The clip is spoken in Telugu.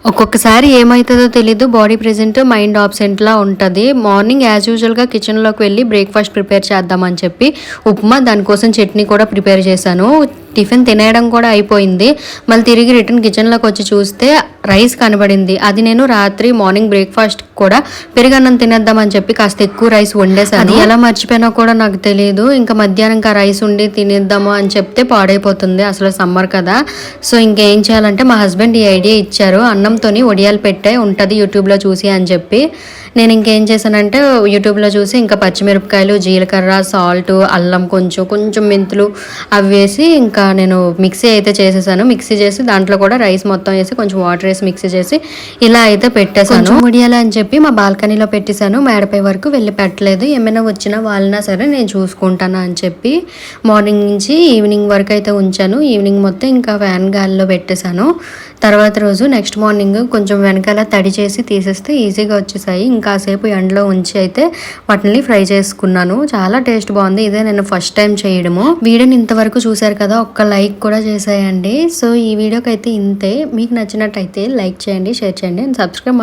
ఒక్కొక్కసారి ఏమవుతుందో తెలీదు. బాడీ ప్రెజెంట్, మైండ్ ఆబ్సెంట్‌లా ఉంటది. మార్నింగ్ యాజ్ యూజువల్‌గా కిచెన్‌లోకి వెళ్ళి బ్రేక్‌ఫాస్ట్ ప్రిపేర్ చేద్దామని చెప్పి ఉప్మా, దానికోసం చట్నీ కూడా ప్రిపేర్ చేశాను. టిఫిన్ తినేయడం కూడా అయిపోయింది. మళ్ళీ తిరిగి రిటర్న్ కిచెన్‌లోకి వచ్చి చూస్తే రైస్ కనబడింది. అది నేను రాత్రి మార్నింగ్ బ్రేక్‌ఫాస్ట్ కూడా పెరుగన్నం తినేద్దామని చెప్పి కాస్త ఎక్కువ రైస్ వండేసాను. అది ఎలా మర్చిపోయినా కూడా నాకు తెలియదు. ఇంకా మధ్యాహ్నం రైస్ ఉండి తినేద్దాము అని చెప్తే పాడైపోతుంది. అసలు సమ్మర్ కదా. సో ఇంకేం చేయాలంటే మా హస్బెండ్ ఈ ఐడియా ఇచ్చారు. అన్నంతోని వడియాలు పెట్టే ఉంటుంది యూట్యూబ్లో చూసి అని చెప్పి నేను ఇంకేం చేశానంటే యూట్యూబ్లో చూసి ఇంకా పచ్చిమిరపకాయలు, జీలకర్ర, సాల్ట్, అల్లం, కొంచెం మెంతులు అవి వేసి ఇంకా నేను మిక్సీ అయితే చేసేసాను. మిక్సీ చేసి దాంట్లో కూడా రైస్ మొత్తం వేసి కొంచెం వాటర్ వేసి మిక్సీ చేసి ఇలా అయితే పెట్టేసాను. వడియాలు అని చెప్పి మా బాల్కనీలో పెట్టేశాను. మేడపై వరకు వెళ్ళి పెట్టలేదు. ఏమైనా వచ్చినా వాళ్ళనా సరే నేను చూసుకుంటాను అని చెప్పి మార్నింగ్ నుంచి ఈవినింగ్ వరకు అయితే ఉంచాను. ఈవినింగ్ మొత్తం ఇంకా ఫ్యాన్ గాలిలో పెట్టేశాను. తర్వాత రోజు నెక్స్ట్ మార్నింగ్ కొంచెం వెనకాల తడి చేసి తీసేస్తే ఈజీగా వచ్చేసాయి. ఇంకాసేపు ఎండలో ఉంచి అయితే వాటిని ఫ్రై చేసుకున్నాను. చాలా టేస్ట్ బాగుంది. ఇదే నేను ఫస్ట్ టైం చేయడము. వీడియోని ఇంతవరకు చూసారు కదా, ఒక్క లైక్ కూడా చేసేయండి. సో ఈ వీడియోకి అయితే ఇంతే. మీకు నచ్చినట్టయితే లైక్ చేయండి, షేర్ చేయండి, అండ్ సబ్స్క్రైబ్